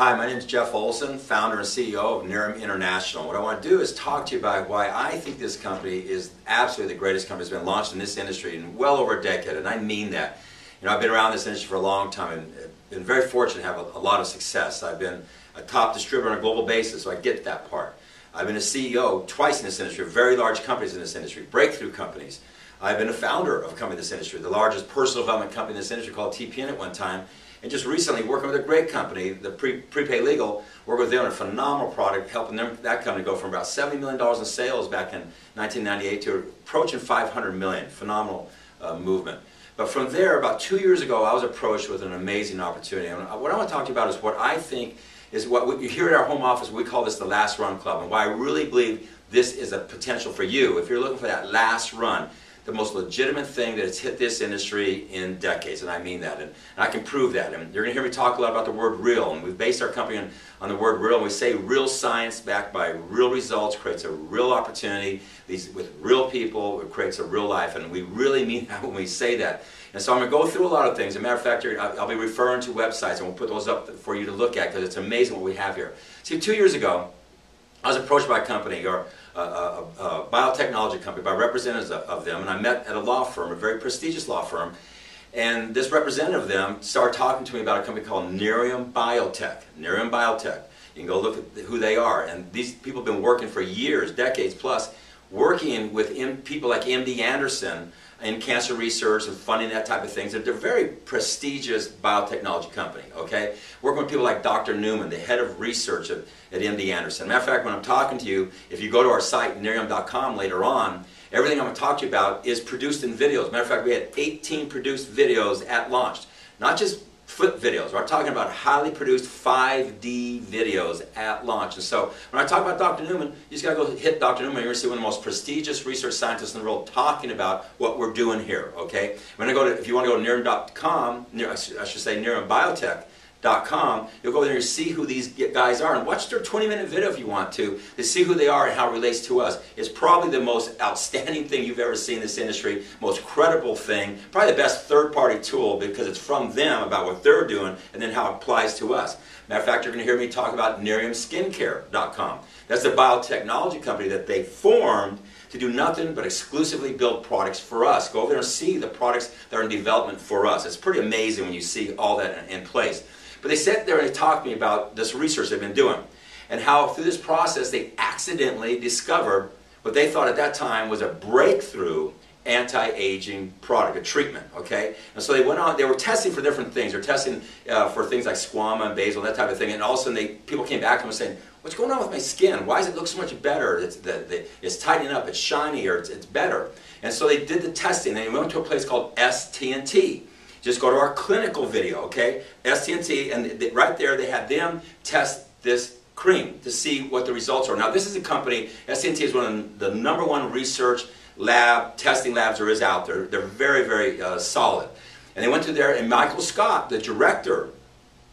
Hi, my name is Jeff Olson, founder and CEO of Nerium International. What I want to do is talk to you about why I think this company is absolutely the greatest company that's been launched in this industry in well over a decade, and I mean that. You know, I've been around this industry for a long time and been very fortunate to have a lot of success. I've been a top distributor on a global basis, so I get that part. I've been a CEO twice in this industry, of very large companies in this industry, breakthrough companies. I've been a founder of a company in this industry, the largest personal development company in this industry called TPN at one time. And just recently working with a great company, the Prepay Legal, working with them on a phenomenal product, helping that company go from about $70 million in sales back in 1998 to approaching $500 million. Phenomenal movement. But from there, about 2 years ago, I was approached with an amazing opportunity. And what I want to talk to you about is what I think is what you hear at our home office. We call this the Last Run Club, and why I really believe this is a potential for you. If you're looking for that last run, the most legitimate thing that has hit this industry in decades, and I mean that, and I can prove that. And you're going to hear me talk a lot about the word real, and we've based our company on the word real, and we say real science backed by real results creates a real opportunity. With real people, it creates a real life, and we really mean that when we say that. And so I'm going to go through a lot of things. As a matter of fact, I'll be referring to websites, and we'll put those up for you to look at, because it's amazing what we have here. See, 2 years ago, I was approached by a company, or a biotechnology company, by representatives of them, and I met at a law firm, a very prestigious law firm, and this representative of them started talking to me about a company called Nerium Biotech. Nerium Biotech. You can go look at who they are, and these people have been working for years, decades plus, working with people like MD Anderson in cancer research and funding that type of things. They're a very prestigious biotechnology company, okay? Working with people like Dr. Newman, the head of research at MD Anderson. Matter of fact, when I'm talking to you, if you go to our site, nerium.com, later on, everything I'm going to talk to you about is produced in videos. Matter of fact, we had 18 produced videos at launch. Not just flip videos. We're talking about highly produced 5D videos at launch. And so when I talk about Dr. Newman, you just got to go hit Dr. Newman. You're going to see one of the most prestigious research scientists in the world talking about what we're doing here. Okay? When I go to, if you want to go to Nerium.com, I should say NeriumBiotech.com, you'll go there and see who these guys are, and watch their 20-minute video if you want to see who they are and how it relates to us. It's probably the most outstanding thing you've ever seen in this industry, most credible thing, probably the best third-party tool, because it's from them about what they're doing and then how it applies to us. Matter of fact, you're going to hear me talk about NeriumSkincare.com. That's the biotechnology company that they formed to do nothing but exclusively build products for us. Go over there and see the products that are in development for us. It's pretty amazing when you see all that in place. But they sat there and they talked to me about this research they've been doing, and how through this process they accidentally discovered what they thought at that time was a breakthrough anti-aging product, a treatment, okay? And so they went on, they were testing for different things. They were testing for things like squama and basal, that type of thing, and all of a sudden people came back to them and saying, what's going on with my skin? Why does it look so much better? It's tightening up, it's shiny, or it's better. And so they did the testing, and they went to a place called STNT. Just go to our clinical video, okay? STNT, and right there they had them test this cream to see what the results are. Now this is a company, STNT is one of the #1 research testing labs there is out there. They're very, very solid. And they went to there, and Michael Scott, the director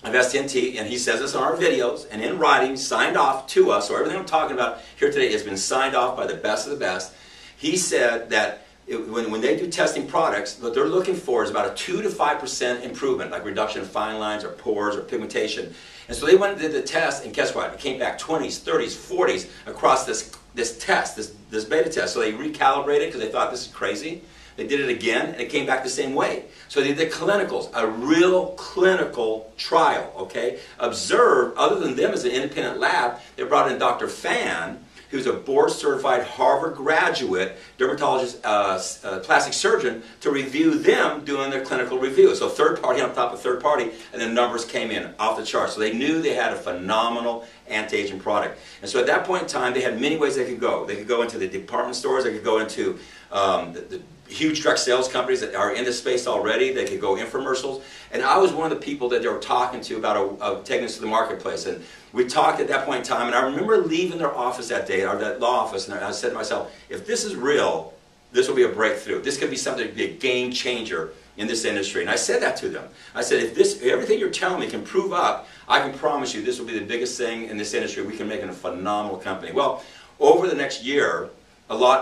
of STNT, and he says this on our videos, and in writing, signed off to us, so everything I'm talking about here today has been signed off by the best of the best. He said that when they do testing products, what they're looking for is about a 2 to 5% improvement, like reduction in fine lines or pores or pigmentation. And so they went and did the test, and guess what? It came back 20s, 30s, 40s across this beta test. So they recalibrated because they thought this is crazy. They did it again, and it came back the same way. So they did clinicals, a real clinical trial, okay? Observed, other than them as an independent lab, they brought in Dr. Fan, who's a board-certified Harvard graduate, dermatologist, plastic surgeon, to review them doing their clinical review. So third party on top of third party, and the numbers came in off the chart. So they knew they had a phenomenal anti-aging product. And so at that point in time, they had many ways they could go. They could go into the department stores, they could go into the huge direct sales companies that are in this space already. They could go infomercials. And I was one of the people that they were talking to about taking this to the marketplace. And we talked at that point in time, and I remember leaving their office that day, or that law office, and I said to myself, if this is real, this will be a breakthrough. This could be something to be a game changer in this industry. And I said that to them. I said, if everything you're telling me can prove up, I can promise you this will be the biggest thing in this industry. We can make it a phenomenal company. Well, over the next year,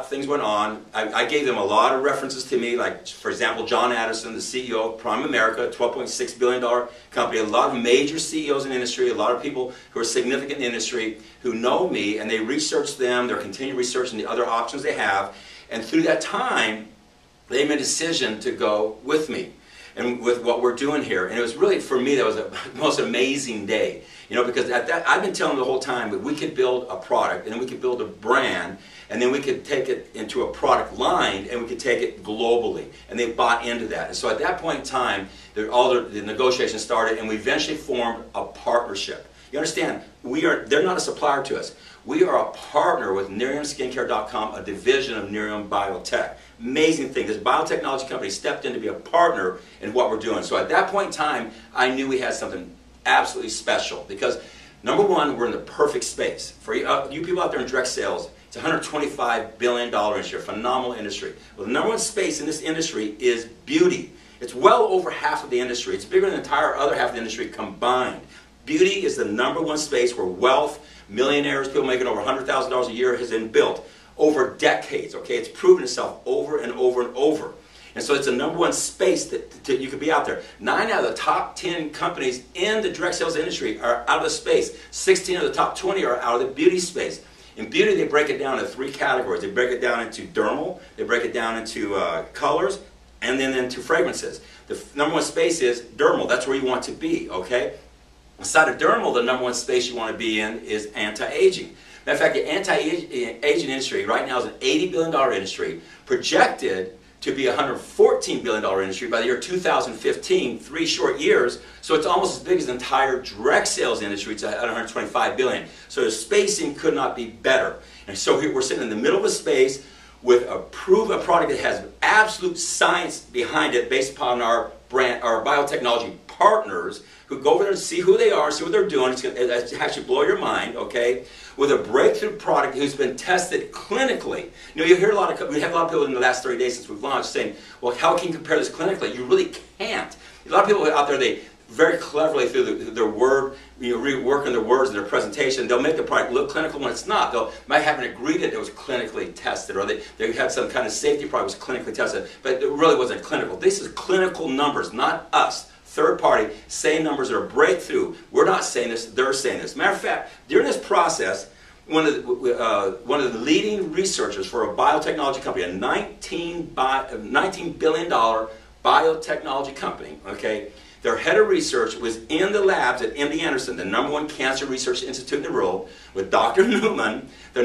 things went on. I gave them a lot of references to me, like, for example, John Addison, the CEO of Prime America, $12.6 billion company, a lot of major CEOs in the industry, a lot of people who are significant in the industry who know me, and they research them, they're continuing researching the other options they have, and through that time, they made a decision to go with me and with what we're doing here. And it was really, for me, that was the most amazing day. You know, because I've been telling them the whole time that we could build a product, and then we could build a brand, and then we could take it into a product line, and we could take it globally. And they bought into that. And so at that point in time, all the negotiations started, and we eventually formed a partnership. You understand, they're not a supplier to us. We are a partner with NeriumSkincare.com, a division of Nerium Biotech. Amazing thing. This biotechnology company stepped in to be a partner in what we're doing. So at that point in time, I knew we had something absolutely special, because number one, we're in the perfect space. For you people out there in direct sales, it's a $125 billion industry, a phenomenal industry. Well, the number one space in this industry is beauty. It's well over half of the industry. It's bigger than the entire other half of the industry combined. Beauty is the number one space where wealth, millionaires, people making over $100,000 a year has been built over decades. Okay, it's proven itself over and over and over. And so it's the number one space that you could be out there. 9 out of the top 10 companies in the direct sales industry are out of the space. 16 of the top 20 are out of the beauty space. In beauty, they break it down into 3 categories. They break it down into dermal, they break it down into colors, and then into fragrances. The number one space is dermal. That's where you want to be, okay? Inside of dermal, the number one space you want to be in is anti-aging. Matter of fact, the anti-aging industry right now is an $80 billion industry, projected to be a $114 billion industry by the year 2015, 3 short years. So it's almost as big as the entire direct sales industry. It's at $125 billion. So the spacing could not be better. And so here we're sitting in the middle of a space with a product that has absolute science behind it, based upon our brand, our biotechnology partners, who go over there and see who they are, see what they're doing. It's going to actually blow your mind, okay? With a breakthrough product who's been tested clinically. You know, you hear we have a lot of people in the last 30 days since we've launched saying, well, how can you compare this clinically? You really can't. A lot of people out there, they very cleverly through their word, reworking their words in their presentation, they'll make the product look clinical when it's not. They might have an ingredient that was clinically tested, or they had some kind of safety product that was clinically tested, but it really wasn't clinical. This is clinical numbers, not us. Third party, saying numbers that are breakthrough. We're not saying this, they're saying this. Matter of fact, during this process, one of the leading researchers for a biotechnology company, a $19 billion biotechnology company, okay, their head of research was in the labs at MD Anderson, the #1 cancer research institute in the world, with Dr. Newman, the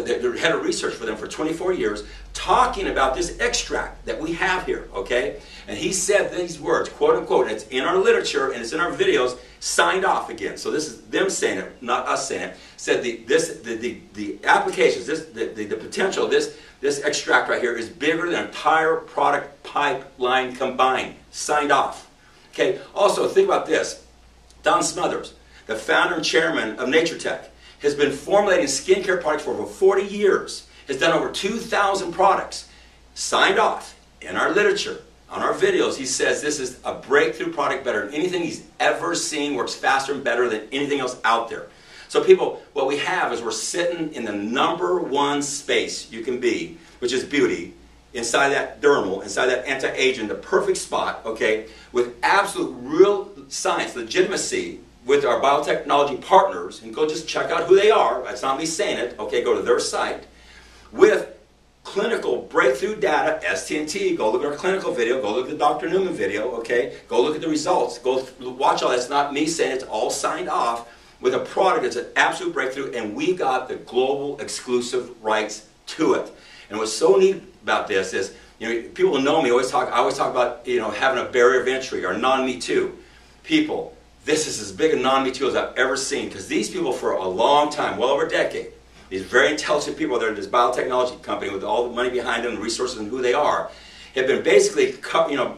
their head of research for them for 24 years, talking about this extract that we have here, okay? And he said these words, quote unquote, and it's in our literature and it's in our videos, signed off again. So this is them saying it, not us saying it. Said the applications, the potential of this extract right here is bigger than the entire product pipeline combined. Signed off. Okay, also think about this. Don Smothers, the founder and chairman of NatureTech, has been formulating skincare products for over 40 years, has done over 2,000 products, signed off in our literature, on our videos. He says this is a breakthrough product, better than anything he's ever seen, works faster and better than anything else out there. So people, what we have is we're sitting in the #1 space you can be, which is beauty, inside that dermal, inside that anti-aging, the perfect spot, okay, with absolute real science, legitimacy, with our biotechnology partners, and go just check out who they are, that's not me saying it, okay, go to their site, with clinical breakthrough data, ST&T, go look at our clinical video, go look at the Dr. Newman video, okay, go look at the results, go watch all that, it's not me saying it, it's all signed off, with a product that's an absolute breakthrough, and we got the global exclusive rights to it. And what's so neat about this is, you know, people who know me I always talk about, you know, having a barrier of entry or non-me too. People, this is as big a non-me too as I've ever seen, because these people for a long time, well over a decade, these very intelligent people that are in this biotechnology company with all the money behind them, the resources and who they are, have been basically, you know,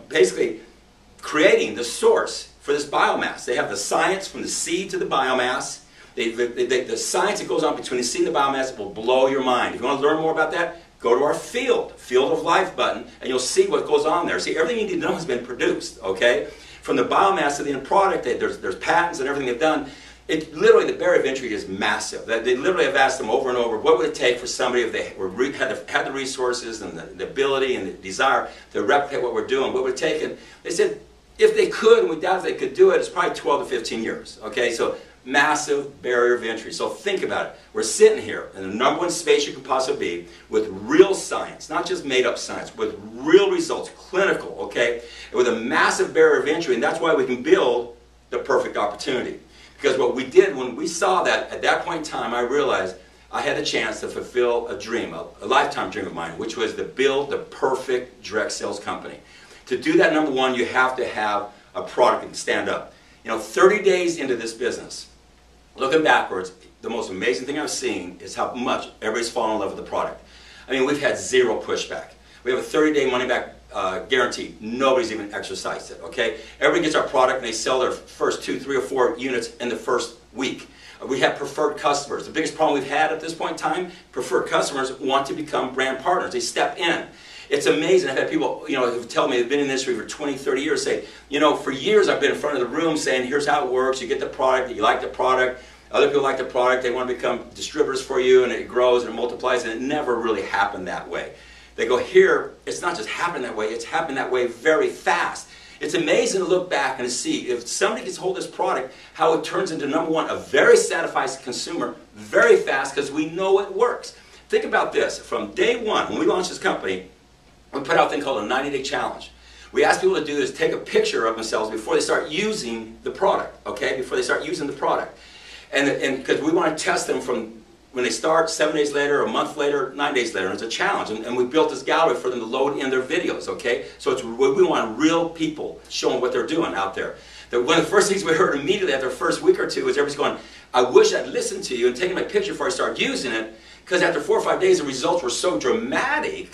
creating the source for this biomass. They have the science from the seed to the biomass. The science that goes on between the seed and the biomass will blow your mind. If you want to learn more about that, go to our Field of Life button, and you'll see what goes on there. See, everything you need to know has been produced, okay? From the biomass to the end product, there's patents and everything they've done. It literally, the barrier of entry is massive. They literally have asked them over and over, what would it take for somebody if they had the resources and the ability and the desire to replicate what we're doing? What would it take? And they said, if they could, and we doubt if they could do it, it's probably 12 to 15 years. Okay, so massive barrier of entry. So think about it. We're sitting here in the #1 space you can possibly be with real science, not just made-up science, with real results, clinical, okay, and with a massive barrier of entry, and that's why we can build the perfect opportunity. Because what we did when we saw that, at that point in time, I realized I had a chance to fulfill a dream, a lifetime dream of mine, which was to build the perfect direct sales company. To do that, #1, you have to have a product that can stand up. You know, 30 days into this business, looking backwards, the most amazing thing I've seen is how much everybody's fallen in love with the product. I mean, we've had zero pushback. We have a 30-day money-back guarantee. Nobody's even exercised it, okay? Everybody gets our product and they sell their first 2, 3, or 4 units in the first week. We have preferred customers. The biggest problem we've had at this point in time, preferred customers want to become brand partners. They step in. It's amazing. I've had people, you know, who tell me they've been in this industry for 20, 30 years say, you know, for years I've been in front of the room saying, here's how it works. You get the product, you like the product. Other people like the product. They want to become distributors for you, and it grows and it multiplies, and it never really happened that way. They go, here, it's not just happened that way, it's happened that way very fast. It's amazing to look back and to see if somebody gets hold of this product, how it turns into #1, a very satisfied consumer, very fast, because we know it works. Think about this. From day one, when we launched this company, we put out a thing called a 90-day challenge. We ask people to do is take a picture of themselves before they start using the product, okay? Before they start using the product. And because we want to test them from when they start, 7 days later, a month later, 9 days later. It's a challenge. And we built this gallery for them to load in their videos, okay? So it's, we want real people showing what they're doing out there. One of the first things we heard immediately after the first week or two is everybody's going, I wish I'd listened to you and taken my picture before I started using it, because after 4 or 5 days the results were so dramatic.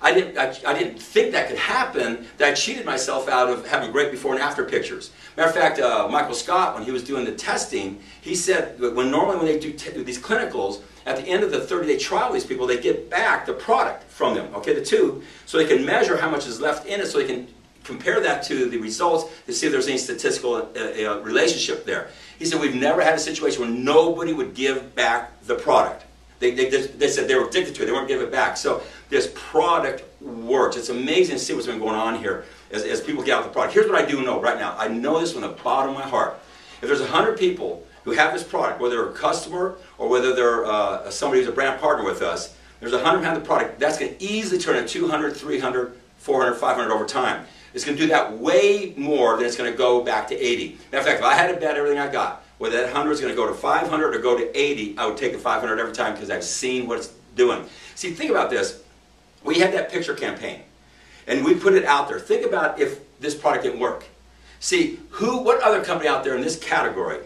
I didn't think that could happen, that I cheated myself out of having great before and after pictures. Matter of fact, Michael Scott, when he was doing the testing, he said that normally when they do these clinicals, at the end of the 30-day trial with these people, they get back the product from them, okay, the tube, so they can measure how much is left in it, so they can compare that to the results to see if there's any statistical relationship there. He said, we've never had a situation where nobody would give back the product. They said they were addicted to it. They weren't giving it back. So this product works. It's amazing to see what's been going on here as people get out the product. Here's what I do know right now. I know this from the bottom of my heart. If there's 100 people who have this product, whether they're a customer or whether they're somebody who's a brand partner with us, there's 100 who have the product. That's going to easily turn into 200, 300, 400, 500 over time. It's going to do that way more than it's going to go back to 80. Matter of fact, if I had to bet everything I got, whether that 100 is going to go to 500 or go to 80, I would take the 500 every time because I've seen what it's doing. See, think about this. We had that picture campaign, and we put it out there. Think about if this product didn't work. See, what other company out there in this category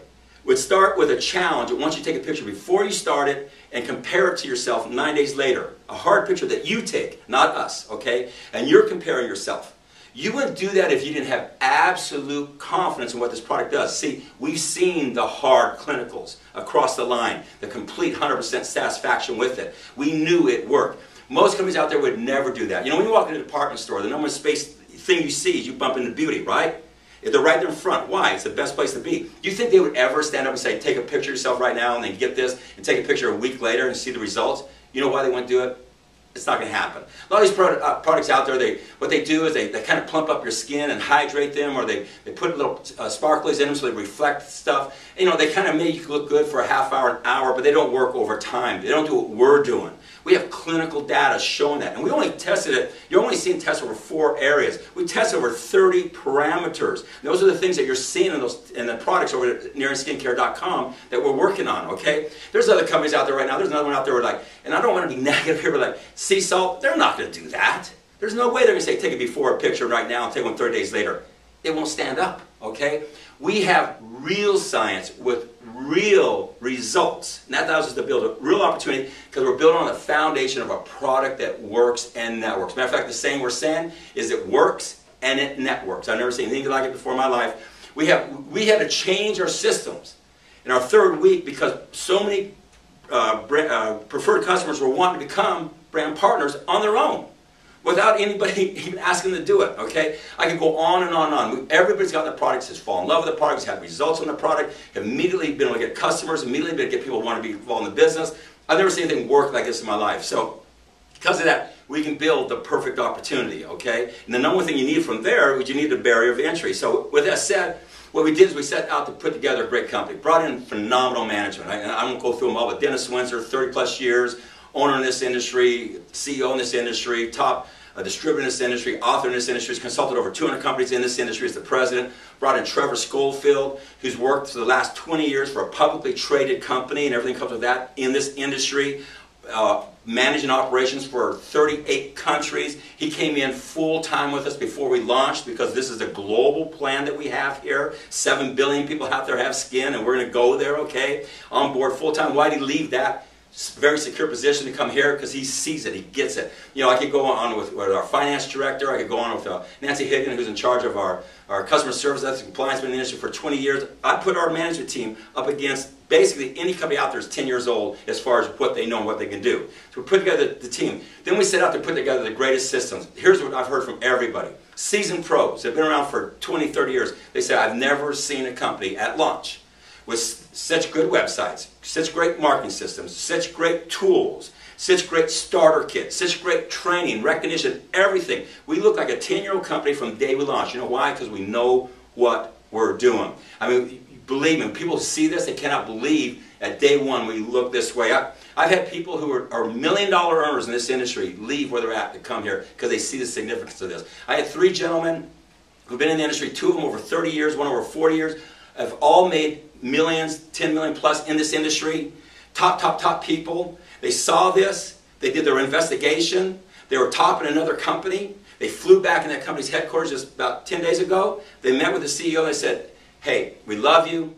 would start with a challenge that wants you to take a picture before you start it and compare it to yourself 9 days later? A hard picture that you take, not us, okay? And you're comparing yourself. You wouldn't do that if you didn't have absolute confidence in what this product does. See, we've seen the hard clinicals across the line, the complete 100% satisfaction with it. We knew it worked. Most companies out there would never do that. You know, when you walk into a department store, the number one thing you see is you bump into beauty, right? If they're right there in front, why? It's the best place to be. Do you think they would ever stand up and say, take a picture of yourself right now and then get this and take a picture a week later and see the results? You know why they wouldn't do it? It's not going to happen. A lot of these products out there, what they do is they kind of plump up your skin and hydrate them, or they put little sparklies in them so they reflect stuff. You know, they kind of make you look good for a half hour, an hour, but they don't work over time. They don't do what we're doing. We have clinical data showing that. And we only tested it, you're only seeing tests over 4 areas. We tested over 30 parameters. And those are the things that you're seeing in the products over at NeriumSkincare.com that we're working on, okay? There's other companies out there right now. There's another one out there where like, and I don't want to be negative here, but like sea salt, they're not going to do that. There's no way they're going to say take a before picture right now and take one 30 days later. It won't stand up, okay? We have real science with real results. And that allows us to build a real opportunity because we're building on the foundation of a product that works and networks. Matter of fact, the saying we're saying is it works and it networks. I've never seen anything like it before in my life. We had to change our systems in our 3rd week because so many preferred customers were wanting to become brand partners on their own. without anybody even asking them to do it, okay? I can go on and on and on. Everybody's gotten the product, has fallen in love with the product, has had results on the product, have immediately been able to get customers, immediately been able to get people who want to be involved in the business. I've never seen anything work like this in my life. So because of that, we can build the perfect opportunity, okay? And the number one thing you need from there is you need a barrier of entry. So with that said, what we did is we set out to put together a great company, brought in phenomenal management. I won't go through them all, but Dennis Windsor, 30 plus years, owner in this industry, CEO in this industry, top distributor in this industry, author in this industry, has consulted over 200 companies in this industry as the president, brought in Trevor Schofield, who's worked for the last 20 years for a publicly traded company and everything comes with that in this industry, managing operations for 38 countries. He came in full-time with us before we launched because this is a global plan that we have here. 7 billion people out there have skin and we're going to go there, okay? On board full-time. Why did he leave that very secure position to come here? Because he sees it, he gets it. You know, I could go on with our finance director, I could go on with Nancy Higgin, who's in charge of our customer service, that's compliance in the industry for 20 years. I put our management team up against basically any company out there is 10 years old as far as what they know and what they can do. So we put together the team. Then we set out to put together the greatest systems. Here's what I've heard from everybody. Seasoned pros, they've been around for 20, 30 years. They say, I've never seen a company at launch with such good websites, such great marketing systems, such great tools, such great starter kits, such great training, recognition, everything. We look like a 10-year-old company from the day we launched. You know why? Because we know what we're doing. I mean, believe me, when people see this, they cannot believe at day one we look this way. I've had people who are million-dollar earners in this industry leave where they're at to come here because they see the significance of this. I had 3 gentlemen who've been in the industry, 2 of them over 30 years, 1 over 40 years, have all made millions, 10 million plus in this industry. Top people. They saw this. They did their investigation. They were top in another company. They flew back in that company's headquarters just about 10 days ago. They met with the CEO. They said, hey, we love you,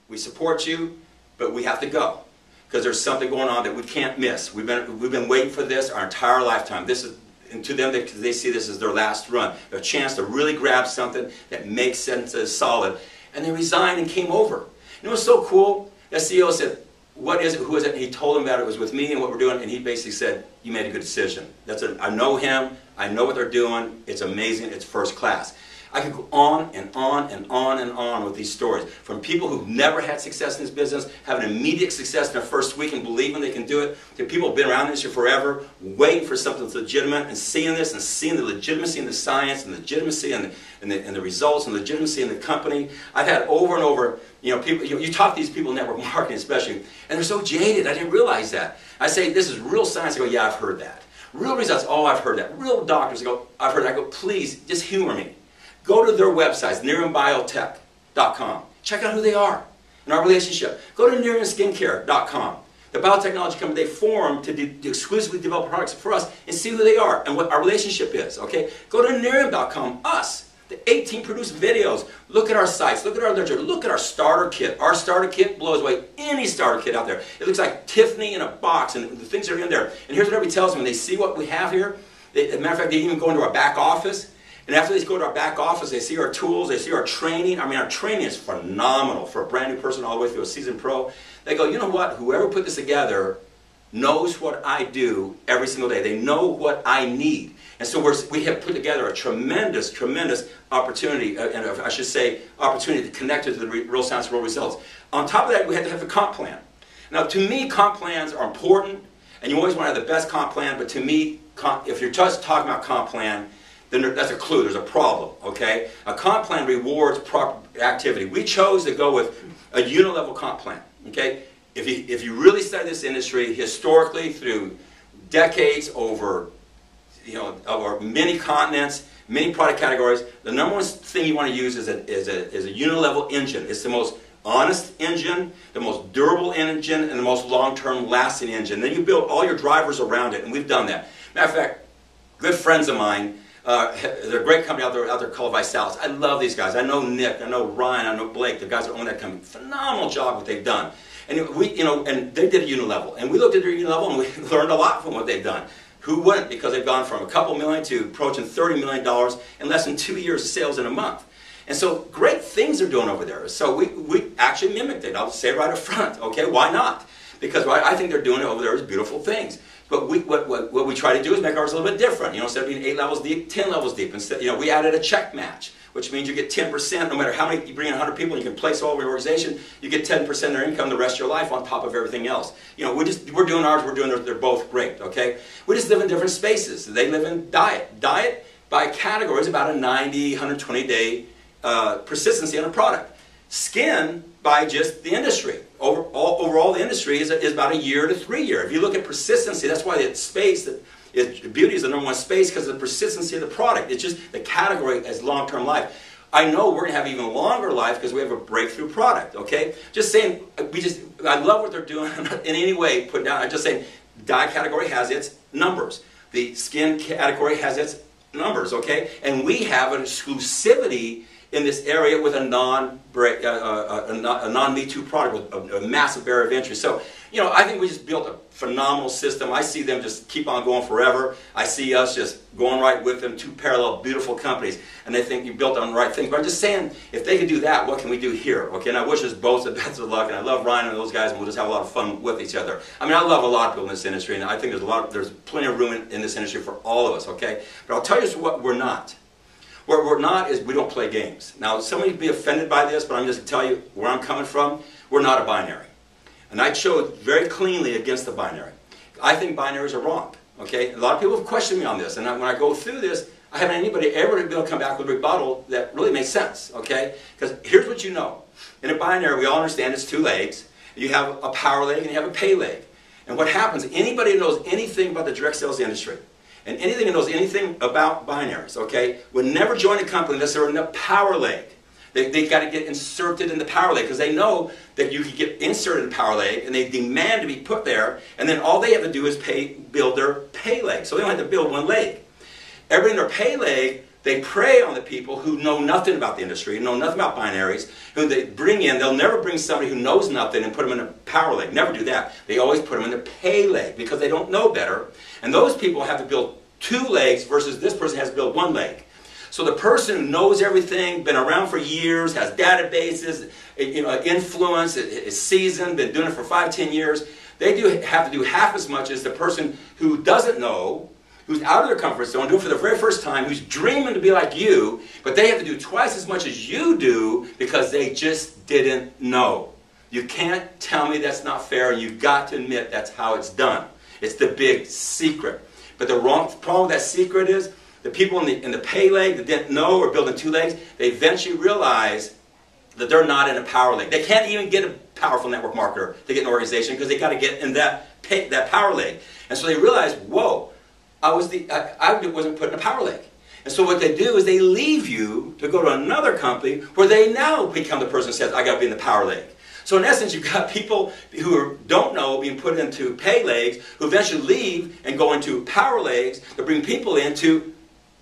we support you, but we have to go because there's something going on that we can't miss. We've been waiting for this our entire lifetime. This is, and to them, they see this as their last run, a chance to really grab something that makes sense, is solid. And they resigned and came over. You know what's so cool? That CEO said, what is it, who is it? And he told them about it was with me and what we're doing, and he basically said, you made a good decision. I know him, I know what they're doing, it's amazing, it's first class. I could go on and on and on and on with these stories. From people who've never had success in this business, having immediate success in their first week and believing they can do it, to people who've been around this industry forever, waiting for something that's legitimate and seeing this and seeing the legitimacy in the science and legitimacy in the results and legitimacy in the company. I've had over and over, you know, people, you talk to these people in network marketing especially, and they're so jaded. I didn't realize that. I say, this is real science. They go, yeah, I've heard that. Real results, oh, I've heard that. Real doctors, they go, I've heard that. I go, please, just humor me. Go to their websites, neriumbiotech.com. Check out who they are and our relationship. Go to neriumskincare.com. The biotechnology company they formed to exclusively develop products for us and see who they are and what our relationship is. Okay? Go to nerium.com, us. The 18 produced videos. Look at our sites. Look at our literature. Look at our starter kit. Our starter kit blows away any starter kit out there. It looks like Tiffany in a box and the things that are in there. And here's what everybody tells me when they see what we have here. As a matter of fact, they even go into our back office. And after they go to our back office, they see our tools, they see our training. I mean, our training is phenomenal for a brand new person all the way through a seasoned pro. They go, you know what? Whoever put this together knows what I do every single day. They know what I need. And so we have put together a tremendous, tremendous opportunity, and I should say opportunity to connect it to the real science, real results. On top of that, we had to have a comp plan. Now, to me, comp plans are important, and you always want to have the best comp plan, but to me, if you're just talking about comp plan, then that's a clue, there's a problem, okay? A comp plan rewards proper activity. We chose to go with a unilevel comp plan, okay? If you really study this industry historically through decades over, you know, over many continents, many product categories, the number one thing you want to use is a unilevel engine. It's the most honest engine, the most durable engine, and the most long-term lasting engine. Then you build all your drivers around it, and we've done that. Matter of fact, good friends of mine, they're a great company out there called Veasey. I love these guys. I know Nick, I know Ryan, I know Blake, the guys that own that company. Phenomenal job what they've done. And we, you know, and they did a unilevel. And we looked at their unilevel and we learned a lot from what they've done. Who wouldn't? Because they've gone from a couple million to approaching $30 million in less than 2 years of sales in a month. And so great things they're doing over there. So we actually mimicked it. I'll say it right up front. Okay, why not? Because what I think they're doing over there is beautiful things. But what we try to do is make ours a little bit different. You know, instead of being 8 levels deep, 10 levels deep. Instead, you know, we added a check match, which means you get 10%, no matter how many, you bring in 100 people, and you can place all over your organization, you get 10% of their income the rest of your life on top of everything else. You know, we're doing ours, we're doing theirs, they're both great, okay? We just live in different spaces. They live in diet. Diet, by category, is about a 90, 120 day persistency on a product. Skin, by just the industry. Overall, the industry is about a year to 3 year. If you look at persistency, that's why the space, beauty is the #1 space because of the persistency of the product. It's just the category as long-term life. I know we're going to have even longer life because we have a breakthrough product, okay? Just saying, I love what they're doing in any way put down. I'm just saying, dye category has its numbers. The skin category has its numbers, okay? And we have an exclusivity in this area with a non-Me Too product with a massive barrier of entry. So, you know, I think we just built a phenomenal system. I see them just keep on going forever. I see us just going right with them, 2 parallel, beautiful companies, and they think you built on the right things. But I'm just saying, if they can do that, what can we do here? Okay, and I wish us both the best of luck, and I love Ryan and those guys, and we'll just have a lot of fun with each other. I mean, I love a lot of people in this industry, and I think there's plenty of room in this industry for all of us, okay? But I'll tell you what we're not. What we're not is we don't play games. Now, somebody will be offended by this, but I'm just going to tell you where I'm coming from. We're not a binary. And I showed very cleanly against the binary. I think binaries are wrong. Okay? A lot of people have questioned me on this. And when I go through this, I haven't anybody ever be able to come back with a rebuttal that really makes sense. Okay? Because here's what you know. In a binary, we all understand it's 2 legs. You have a power leg and you have a pay leg. And what happens, anybody who knows anything about the direct sales industry, and anything that knows anything about binaries, okay, would never join a company unless they're in the power leg. They've got to get inserted in the power leg because they know that you can get inserted in the power leg and they demand to be put there, and then all they have to do is build their pay leg. So they don't have to build 1 leg. Everybody in their pay leg, they prey on the people who know nothing about the industry, know nothing about binaries, who they bring in. They'll never bring somebody who knows nothing and put them in a power leg. Never do that. They always put them in the pay leg because they don't know better. And those people have to build 2 legs versus this person has to build 1 leg. So the person who knows everything, been around for years, has databases, you know, influence, is seasoned, been doing it for 5, 10 years, they have to do half as much as the person who doesn't know, who's out of their comfort zone, doing it for the very first time, who's dreaming to be like you, but they have to do twice as much as you do because they just didn't know. You can't tell me that's not fair, and you've got to admit that's how it's done. It's the big secret. But the problem with that secret is the people in the pay leg that didn't know or building 2 legs, they eventually realize that they're not in a power leg. They can't even get a powerful network marketer to get an organization because they got to get in that power leg. And so they realize, whoa, I wasn't put in a power leg. And so what they do is they leave you to go to another company where they now become the person who says, I got to be in the power leg. So in essence, you've got people who don't know being put into pay legs, who eventually leave and go into power legs to bring people into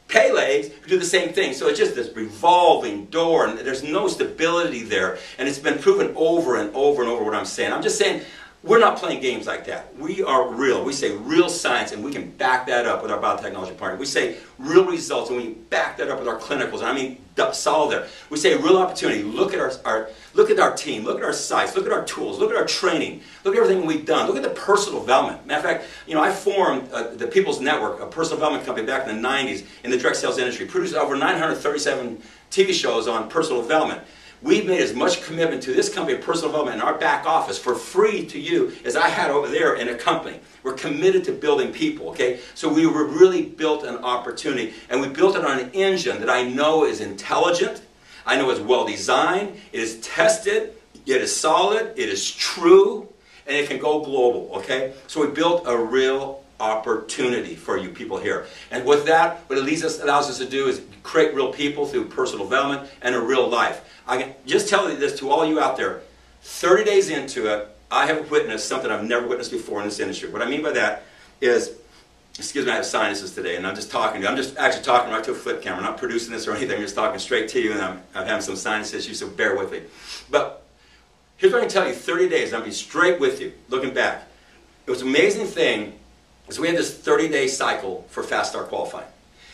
pay legs who do the same thing. So it's just this revolving door, and there's no stability there. And it's been proven over and over and over what I'm saying. I'm just saying, we're not playing games like that. We are real. We say real science, and we can back that up with our biotechnology partner. We say real results, and we can back that up with our clinicals. And I mean, solid there. We say real opportunity. Look at our team. Look at our sites. Look at our tools. Look at our training. Look at everything we've done. Look at the personal development. Matter of fact, you know, I formed the People's Network, a personal development company back in the 90s in the direct sales industry. Produced over 937 TV shows on personal development. We've made as much commitment to this company of personal development in our back office for free to you as I had over there in a company. We're committed to building people, okay? So we really built an opportunity, and we built it on an engine that I know is intelligent, I know is well designed, it is tested, it is solid, it is true, and it can go global, okay? So we built a real opportunity for you people here. And with that, what it allows us to do is create real people through personal development and a real life. I can just tell you this to all you out there, 30 days into it, I have witnessed something I've never witnessed before in this industry. What I mean by that is, excuse me, I have sinuses today, and I'm just talking to you. I'm just actually talking right to a flip camera. I'm not producing this or anything. I'm just talking straight to you, and I'm having some sinus issues, so bear with me. But here's what I can tell you, 30 days, and I'll be straight with you, looking back. It was an amazing thing. So we had this 30-day cycle for Fast Start qualifying.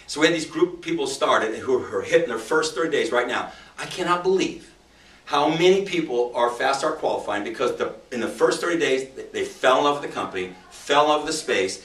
So we had these group of people started who are hitting their first 30 days right now. I cannot believe how many people are Fast Start qualifying because in the first 30 days they fell in love with the company, fell in love with the space,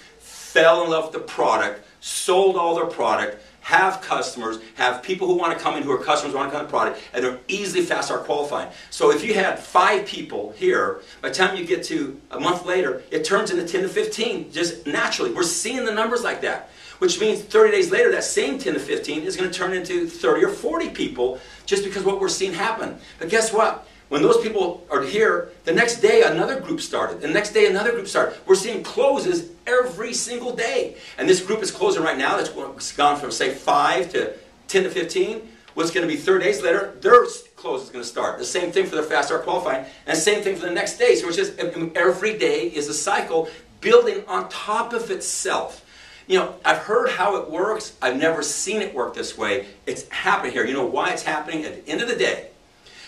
fell in love with the product, sold all their product, have customers, have people who want to come in who are customers who want to come to the product, and they're easily fast start qualifying. So if you had 5 people here, by the time you get to a month later, it turns into 10 to 15, just naturally. We're seeing the numbers like that, which means 30 days later, that same 10 to 15 is going to turn into 30 or 40 people just because of what we're seeing happen. But guess what? When those people are here, the next day another group started. The next day another group started. We're seeing closes every single day. And this group is closing right now. That's gone from, say, 5 to 10 to 15. What's going to be 30 days later, their close is going to start. The same thing for their fast start qualifying. And the same thing for the next day. So it's just every day is a cycle building on top of itself. You know, I've heard how it works. I've never seen it work this way. It's happening here. You know why it's happening? At the end of the day,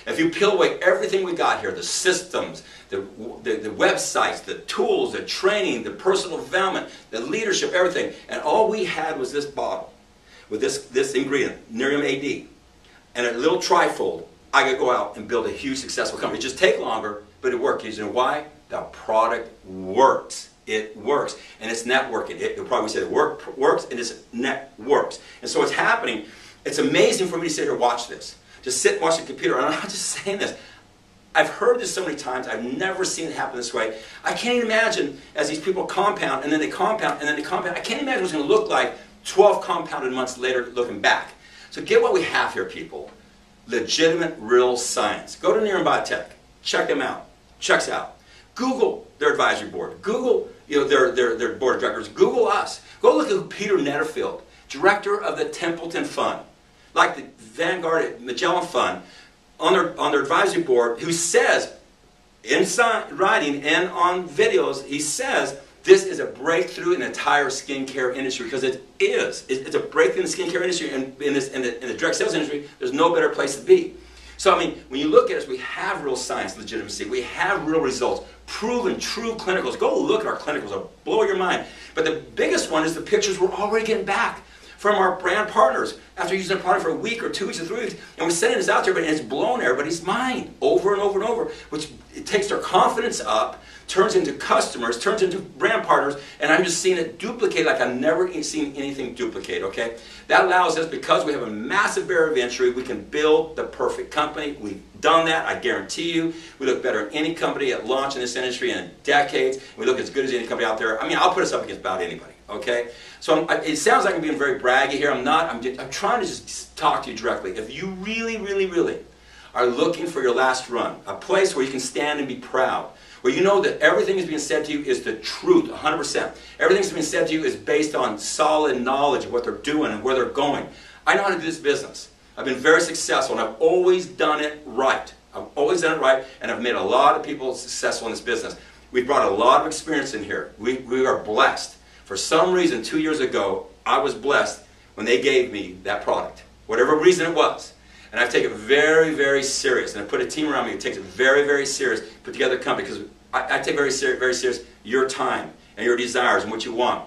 if you peel away everything we got here, the systems, the websites, the tools, the training, the personal development, the leadership, everything, and all we had was this bottle with this ingredient, Nerium AD, and a little trifold, I could go out and build a huge successful company. It just take longer, but it worked. You know why? The product works. It works. And it's networking. You'll probably say it works and it's networks. And so what's happening, it's amazing for me to sit here and watch this. Just sit and watch the computer. And I'm not just saying this. I've heard this so many times. I've never seen it happen this way. I can't even imagine as these people compound and then they compound and then they compound. I can't imagine what it's going to look like 12 compounded months later looking back. So get what we have here, people. Legitimate, real science. Go to Nerium Biotech. Check them out. Checks out. Google their advisory board. Google their board of directors. Google us. Go look at Peter Netterfield, director of the Templeton Fund, like the Vanguard Magellan Fund, on their advisory board, who says, in writing and on videos, he says, this is a breakthrough in the entire skincare industry, because it is. It's a breakthrough in the skincare industry, and in the direct sales industry, there's no better place to be. So, I mean, when you look at us, we have real science legitimacy. We have real results, proven, true clinicals. Go look at our clinicals. They'll blow your mind. But the biggest one is the pictures we're already getting back from our brand partners after using the product for a week or 2 weeks or 3 weeks. And we're sending this out there, and it's blown everybody's mind over and over and over, which it takes their confidence up, turns into customers, turns into brand partners, and I'm just seeing it duplicate like I've never seen anything duplicate, okay? That allows us, because we have a massive barrier of entry, we can build the perfect company. We've done that, I guarantee you. We look better than any company at launch in this industry in decades. We look as good as any company out there. I mean, I'll put us up against about anybody, okay? So it sounds like I'm being very braggy here. I'm not. I'm trying to just talk to you directly. If you really, really, really are looking for your last run, a place where you can stand and be proud, where you know that everything that's being said to you is the truth, 100%. Everything that's being said to you is based on solid knowledge of what they're doing and where they're going. I know how to do this business. I've been very successful, and I've always done it right. I've always done it right, and I've made a lot of people successful in this business. We've brought a lot of experience in here. We are blessed. For some reason, 2 years ago, I was blessed when they gave me that product, whatever reason it was. And I've taken it very, very serious. And I put a team around me that takes it very, very serious, put together a company, because I take very serious your time and your desires and what you want.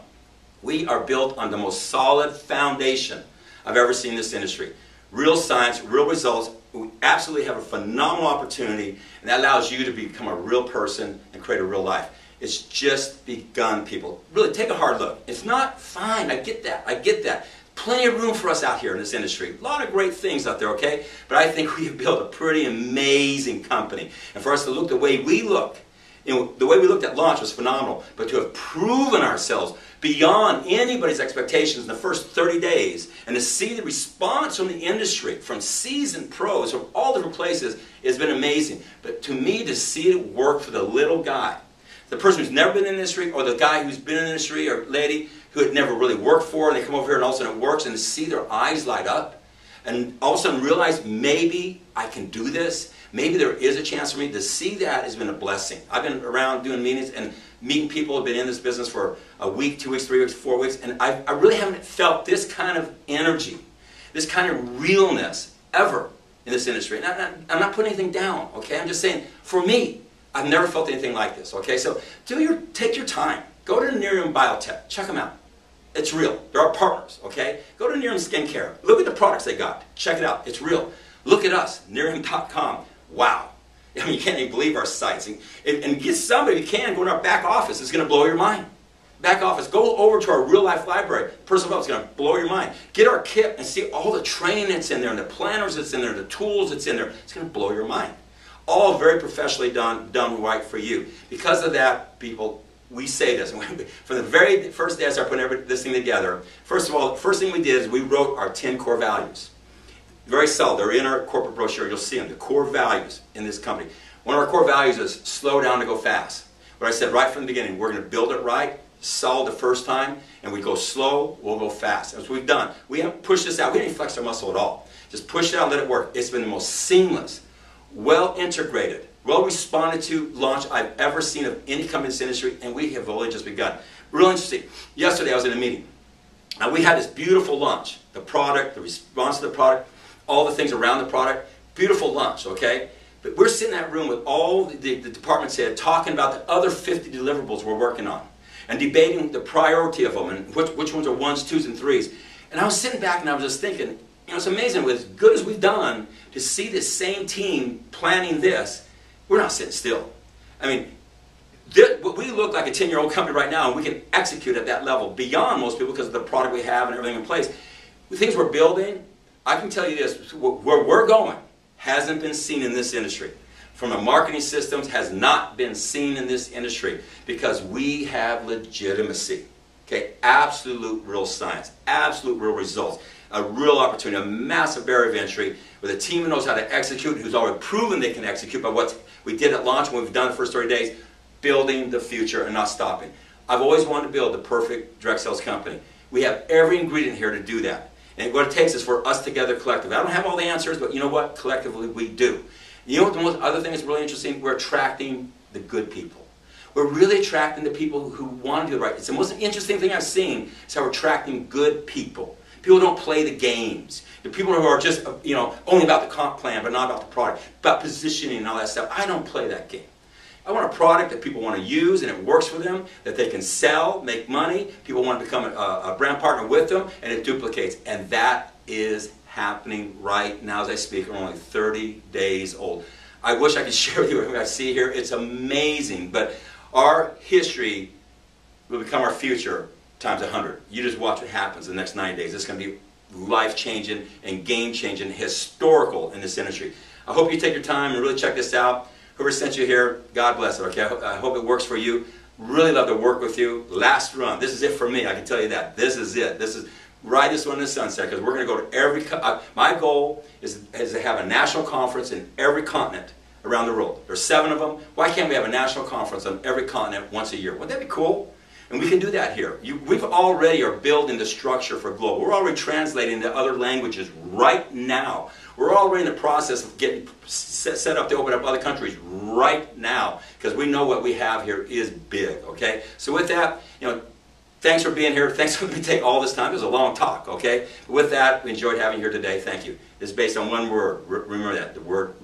We are built on the most solid foundation I've ever seen in this industry. Real science, real results. We absolutely have a phenomenal opportunity, and that allows you to become a real person and create a real life. It's just begun, people. Really, take a hard look. If not, fine. I get that. I get that. Plenty of room for us out here in this industry. A lot of great things out there, okay? But I think we have built a pretty amazing company. And for us to look the way we look, you know, the way we looked at launch was phenomenal. But to have proven ourselves beyond anybody's expectations in the first 30 days, and to see the response from the industry, from seasoned pros, from all different places, has been amazing. But to me, to see it work for the little guy, the person who's never been in the industry, or the guy who's been in the industry, or lady who had never really worked for, and they come over here and all of a sudden it works, and to see their eyes light up, and all of a sudden realize, maybe I can do this, maybe there is a chance for me, to see that has been a blessing. I've been around doing meetings and meeting people who have been in this business for a week, 2 weeks, 3 weeks, 4 weeks, and I really haven't felt this kind of energy, this kind of realness ever in this industry. And I'm not putting anything down, okay? I'm just saying, for me, I've never felt anything like this, okay? So take your time. Go to Nerium Biotech. Check them out. It's real. They're our partners, okay? Go to Nerium Skincare. Look at the products they got. Check it out. It's real. Look at us, Nerium.com. Wow. I mean, you can't even believe our sites. And get somebody, if you can, go in our back office. It's going to blow your mind. Back office, go over to our real-life library. First of all, it's going to blow your mind. Get our kit and see all the training that's in there, and the planners that's in there, the tools that's in there. It's going to blow your mind. All very professionally done right for you. Because of that, people, we say this. From the very first day I started putting this thing together, first of all, the first thing we did is we wrote our 10 core values. Very subtle. They're in our corporate brochure. You'll see them. The core values in this company. One of our core values is slow down to go fast. What I said right from the beginning, we're going to build it right, solid the first time, and we go slow, we'll go fast. That's what we've done. We haven't pushed this out. We didn't flex our muscle at all. Just push it out and let it work. It's been the most seamless, well integrated, well responded to launch I've ever seen of any company in this industry, and we have only just begun. Real interesting. Yesterday I was in a meeting. Now we had this beautiful launch. The product, the response to the product, all the things around the product. Beautiful launch, okay? But we're sitting in that room with all the departments head talking about the other 50 deliverables we're working on and debating the priority of them and which ones are ones, twos, and threes. And I was sitting back and I was just thinking, you know, it's amazing with as good as we've done to see this same team planning this, we're not sitting still. I mean, we look like a 10-year-old company right now, and we can execute at that level beyond most people because of the product we have and everything in place. The things we're building, I can tell you this, where we're going hasn't been seen in this industry. From a marketing systems has not been seen in this industry because we have legitimacy. Okay, absolute real science, absolute real results, a real opportunity, a massive barrier of entry with a team who knows how to execute, who's already proven they can execute by what we did at launch when we've done the first 30 days, building the future and not stopping. I've always wanted to build the perfect direct sales company. We have every ingredient here to do that. And what it takes is for us together collectively. I don't have all the answers, but you know what? Collectively we do. You know what the most other thing that's really interesting? We're attracting the good people. We're really attracting the people who want to do the right. It's the most interesting thing I've seen is how we're attracting good people. People who don't play the games. The people who are just, you know, only about the comp plan, but not about the product, about positioning and all that stuff. I don't play that game. I want a product that people want to use and it works for them, that they can sell, make money, people want to become a brand partner with them, and it duplicates. And that is happening right now as I speak. We're only 30 days old. I wish I could share with you what I see here. It's amazing. But our history will become our future times 100. You just watch what happens in the next 9 days. It's going to be life-changing and game-changing, historical in this industry. I hope you take your time and really check this out. Whoever sent you here, God bless it, okay? I hope it works for you. Really love to work with you. Last run. This is it for me, I can tell you that. This is it. This is, ride this one in the sunset, because we're going to go to every, my goal is to have a national conference in every continent around the world. There's 7 of them. Why can't we have a national conference on every continent once a year? Wouldn't that be cool? And we can do that here. We've already are building the structure for global. We're already translating into other languages right now. We're already in the process of getting set up to open up other countries right now, because we know what we have here is big, okay? So with that, you know, thanks for being here. Thanks for letting me take all this time. It was a long talk, okay? But with that, we enjoyed having you here today. Thank you. It's based on one word. Remember that, the word